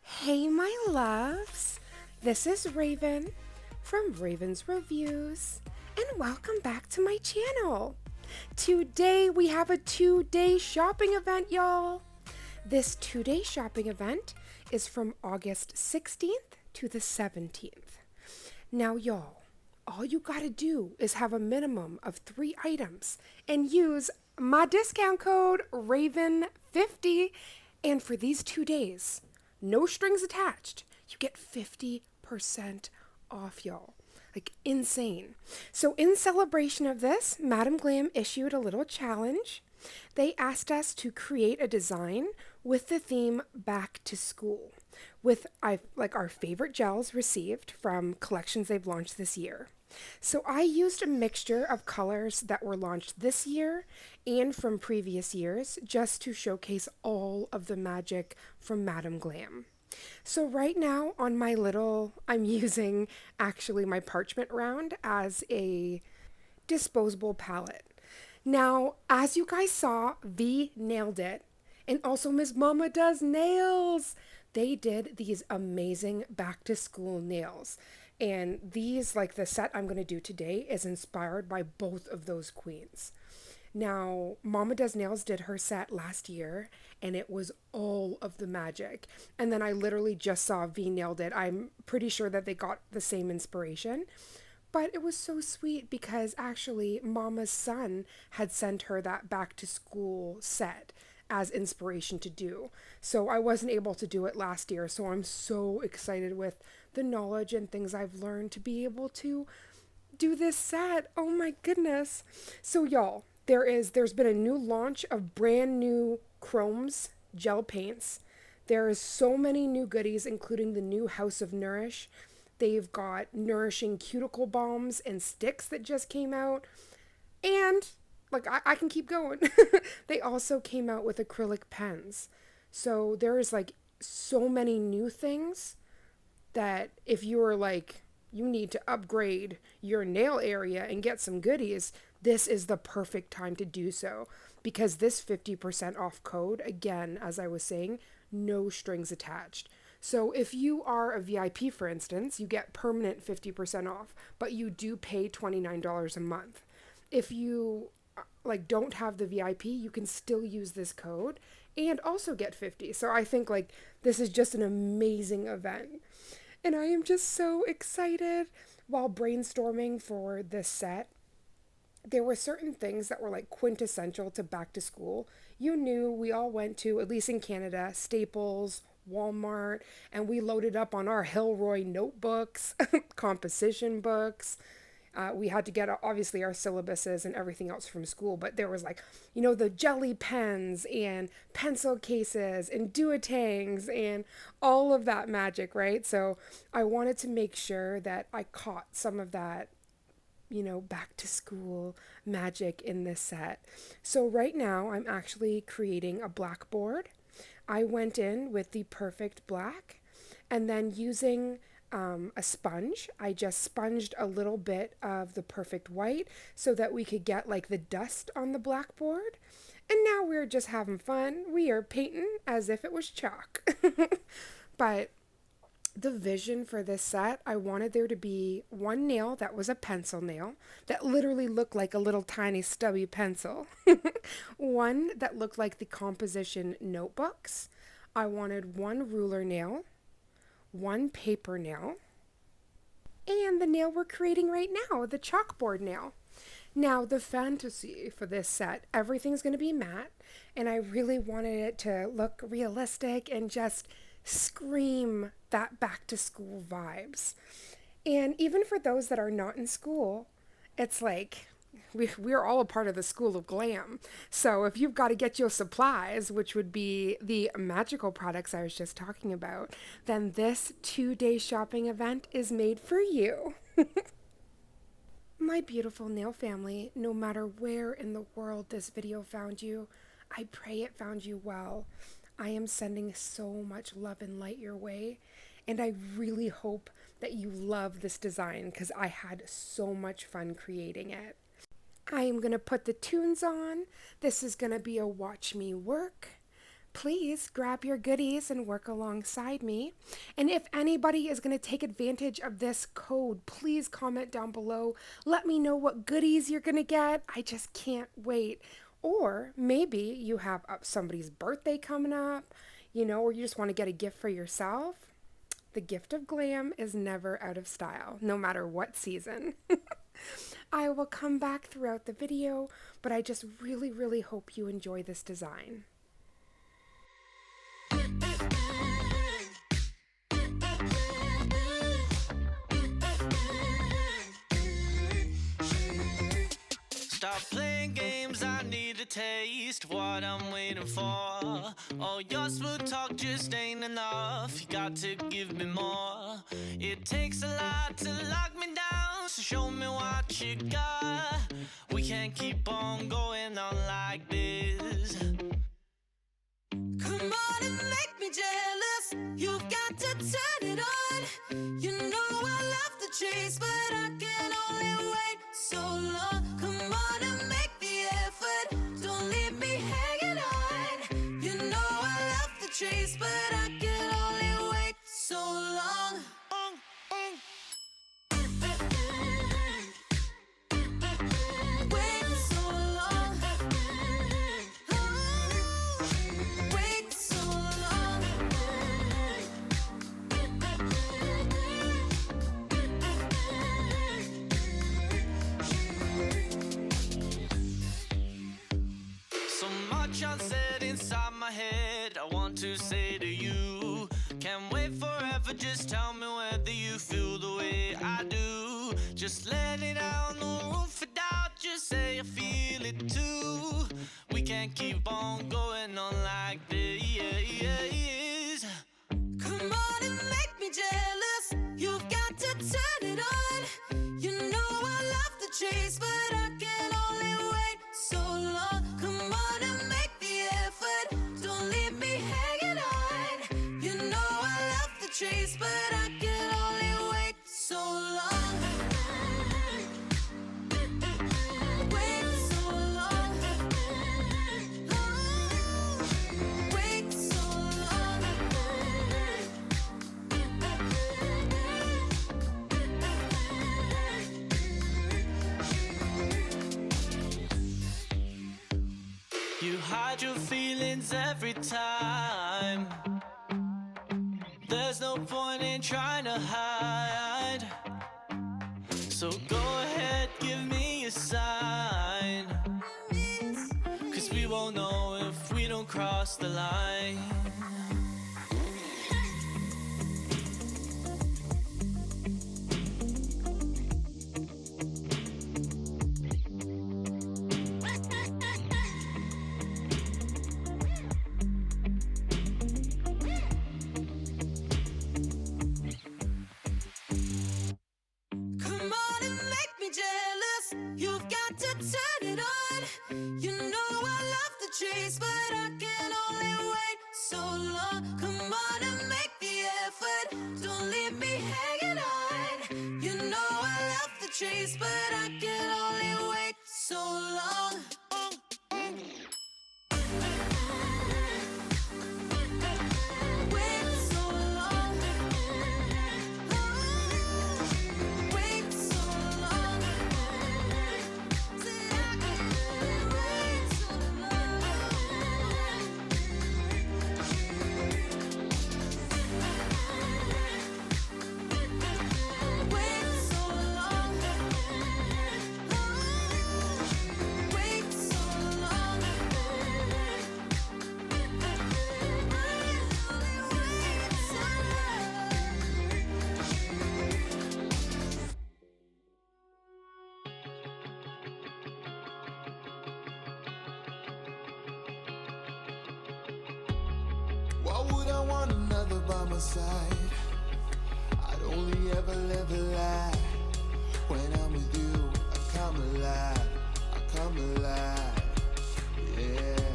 Hey, my loves. This is Raven from Raven's Reviews, and welcome back to my channel. Today we have a 2-day shopping event, y'all. This 2-day shopping event is from August 16th to the 17th. Now, y'all, all you gotta do is have a minimum of 3 items and use my discount code RAVEN50. And for these 2 days, no strings attached, you get 50% off, y'all. Like, insane. So in celebration of this, Madam Glam issued a little challenge. They asked us to create a design with the theme back to school, with our favorite gels received from collections they've launched this year. So I used a mixture of colors that were launched this year and from previous years just to showcase all of the magic from Madam Glam. So right now on my I'm using actually my parchment round as a disposable palette. Now, as you guys saw, V nailed it. And also Miss Mama Does Nails. They did these amazing back to school nails. And these, like the set I'm going to do today, is inspired by both of those queens. Now, Mama Does Nails did her set last year, and it was all of the magic. And then I literally just saw V nailed it. I'm pretty sure that they got the same inspiration. But it was so sweet because actually Mama's son had sent her that back to school set as inspiration to do. So I wasn't able to do it last year. So I'm so excited with the knowledge and things I've learned to be able to do this set. Oh my goodness. So y'all, there's been a new launch of brand new chromes gel paints. There is so many new goodies, including the new House of Nourish. They've got nourishing cuticle balms and sticks that just came out. And I can keep going. They also came out with acrylic pens. So there's so many new things that if you were you need to upgrade your nail area and get some goodies, this is the perfect time to do so, because this 50% off code, again, as I was saying, no strings attached. So if you are a VIP, for instance, you get permanent 50% off, but you do pay $29 a month. If you don't have the VIP, you can still use this code and also get 50. So I think this is just an amazing event. And I am just so excited. While brainstorming for this set, there were certain things that were quintessential to back to school. You knew we all went to, at least in Canada, Staples, Walmart, and we loaded up on our Hilroy notebooks, composition books. We had to get obviously our syllabuses and everything else from school, but there was the jelly pens and pencil cases and duotangs and all of that magic, right? So I wanted to make sure that I caught some of that back to school magic in this set. So right now I'm actually creating a blackboard. I went in with the perfect black, and then using a sponge, I just sponged a little bit of the perfect white so that we could get the dust on the blackboard. And now we're just having fun. We are painting as if it was chalk. But the vision for this set, I wanted there to be one nail that was a pencil nail that literally looked like a little tiny stubby pencil. One that looked like the composition notebooks. I wanted one ruler nail, one paper nail, and the nail we're creating right now, the chalkboard nail. Now, the fantasy for this set, everything's going to be matte, and I really wanted it to look realistic and just scream that back to school vibes. And even for those that are not in school, it's we're all a part of the School of Glam. So if you've got to get your supplies, which would be the magical products I was just talking about, then this 2-day shopping event is made for you. My beautiful nail family, no matter where in the world this video found you, I pray it found you well. I am sending so much love and light your way, and I really hope that you love this design because I had so much fun creating it. I am going to put the tunes on. This is going to be a watch me work. please grab your goodies and work alongside me. And if anybody is going to take advantage of this code, please comment down below. Let me know what goodies you're going to get. I just can't wait. Or maybe you have somebody's birthday coming up, or you just want to get a gift for yourself. The gift of glam is never out of style, no matter what season. I will come back throughout the video, but I just really, really hope you enjoy this design. Stop playing games, I need a taste what I'm waiting for. Oh, your smooth talk just ain't enough, you got to give me more. It takes a lot to lock me down, so show me what you got. We can't keep on going on like this. Come on and make me jealous, you've got to turn it on. You know I love the chase, but I can only wait so long. Come on and make the effort, don't leave me hanging on. You know I love the chase, but I can only wait so long. Wait so long. Wait so long. So much unsaid inside my head, I want to say to you. Can't wait forever, just tell me whether you feel the way I do. Just let it out, no room for doubt, just say I feel it too. We can't keep on going on like this. Come on and make me jealous, you've got to turn it on. You know I love the chase, but I can only wait so long. Come on and make the effort, don't leave me hanging on. You know I love the chase, but I can only wait so long. Wait so long. Wait so long. You hide your feelings every time. There's no point in trying to hide. So go ahead, give me a sign. 'Cause we won't know if we don't cross the line. Come on and make me jealous, you've got to turn it on. You know I love the chase, but I can only wait so long. Come on and make the effort, don't leave me hanging on. You know I love the chase, but I can only wait so long. Wait so long. Wait so long. Till I can wait so long. Wait so long. Wait so long. Why would I want another by my side? I'd only ever live a lie. When I'm with you, I come alive. I come alive. Yeah.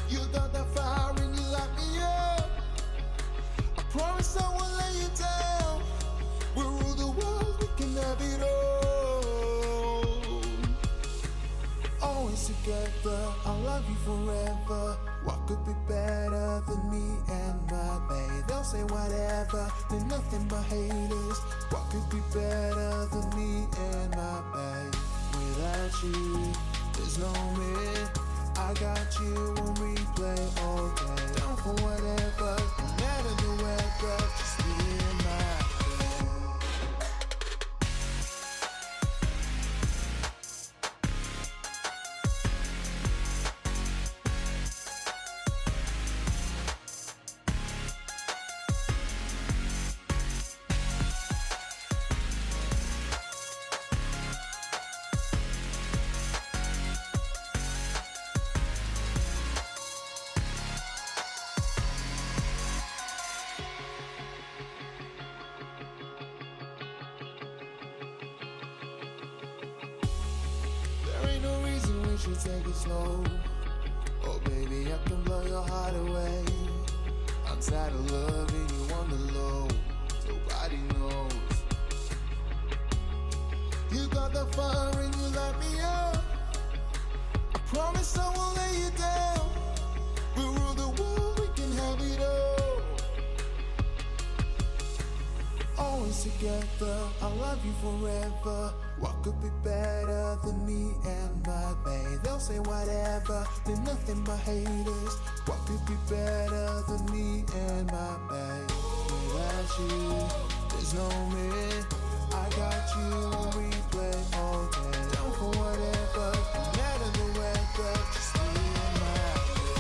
You got that fire and you light me up. I promise I won't let you down. We'll rule the world, we can have it all. Always together, I'll love you forever. Walk What could be better than me and my babe? They'll say whatever, they're nothing but haters. What could be better than me and my babe? Without you, there's no me. I got you on replay all day. Down for whatever, no matter the weather, just me and my babe. There ain't no reason we should take it slow. Oh baby, I can blow your heart away. I'm tired of loving you on the low. Nobody knows. You got the fire and you light me up. I promise I won't lay you down. We'll rule the world, we can have it all. Always together, I'll love you forever. What could be better than me and my babe? They'll say whatever, they're nothing but haters. What could be better than me and my babe? Without you, there's no me. I got you on replay all day. Down for whatever, no matter the weather, just me and my babe.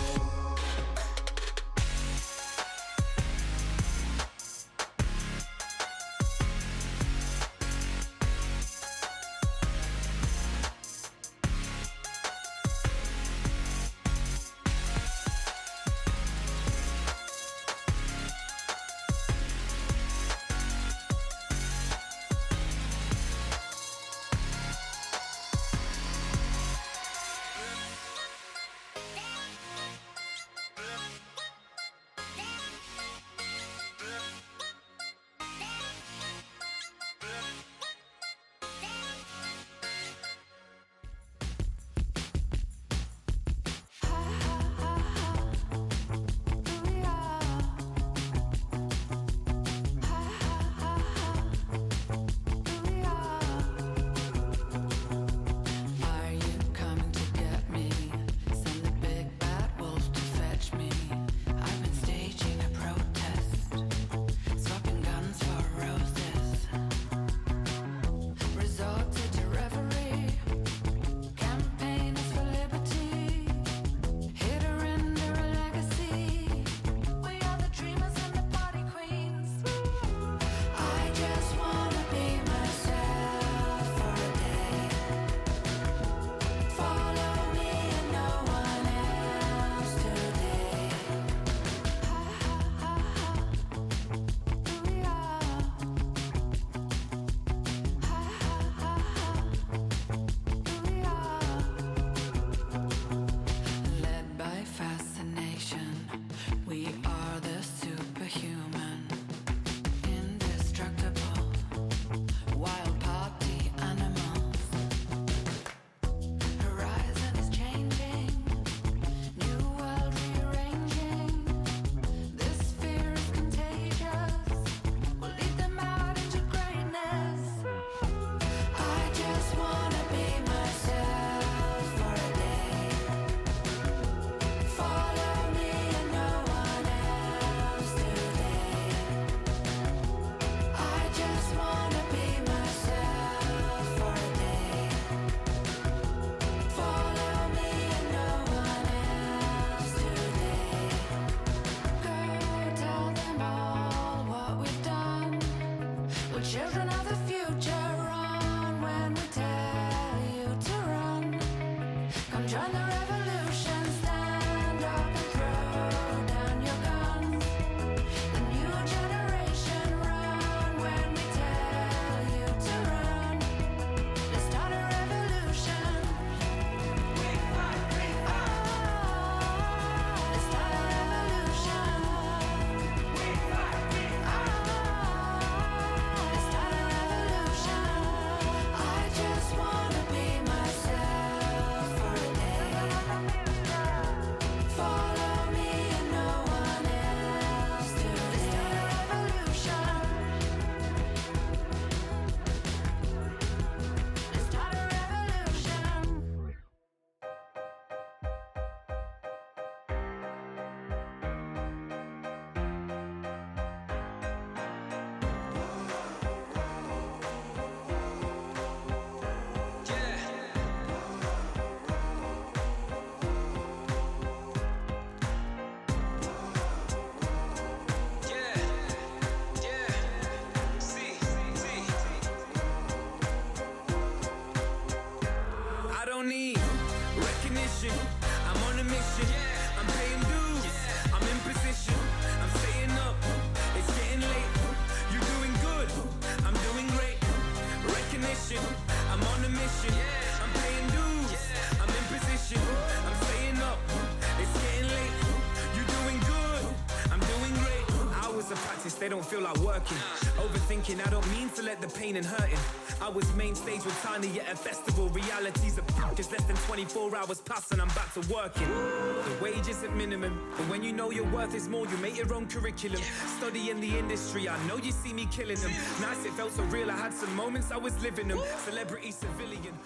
they don't feel like working. Overthinking, I don't mean to let the pain and hurting. I was main stage with Tiny at a festival. Reality's just less than 24 hours past and I'm back to working. The wage isn't minimum, but when you know your worth is more, you make your own curriculum. Study in the industry, I know you see me killing them. Nice, it felt so real, I had some moments I was living them. Celebrity, civilian.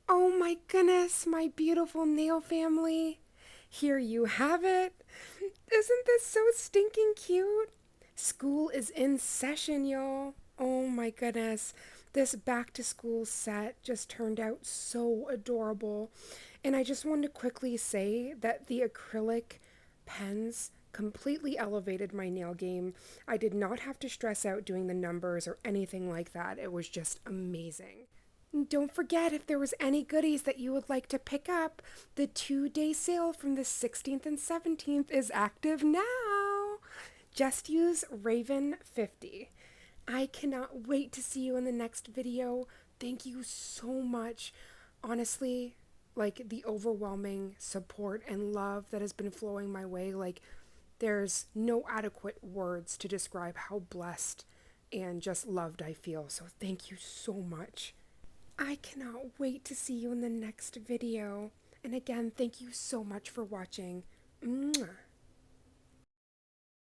Oh my goodness, my beautiful nail family. Here you have it. Isn't this so stinking cute? School is in session, y'all. Oh my goodness. This back to school set just turned out so adorable. And I just wanted to quickly say that the acrylic pens completely elevated my nail game. I did not have to stress out doing the numbers or anything like that. It was just amazing. Don't forget, if there was any goodies that you would like to pick up, the 2-day sale from the 16th and 17th is active now. Just use RAVEN50. I cannot wait to see you in the next video. Thank you so much. Honestly, like, the overwhelming support and love that has been flowing my way, like, there's no adequate words to describe how blessed and just loved I feel. So thank you so much. I cannot wait to see you in the next video. And again, thank you so much for watching. Mwah.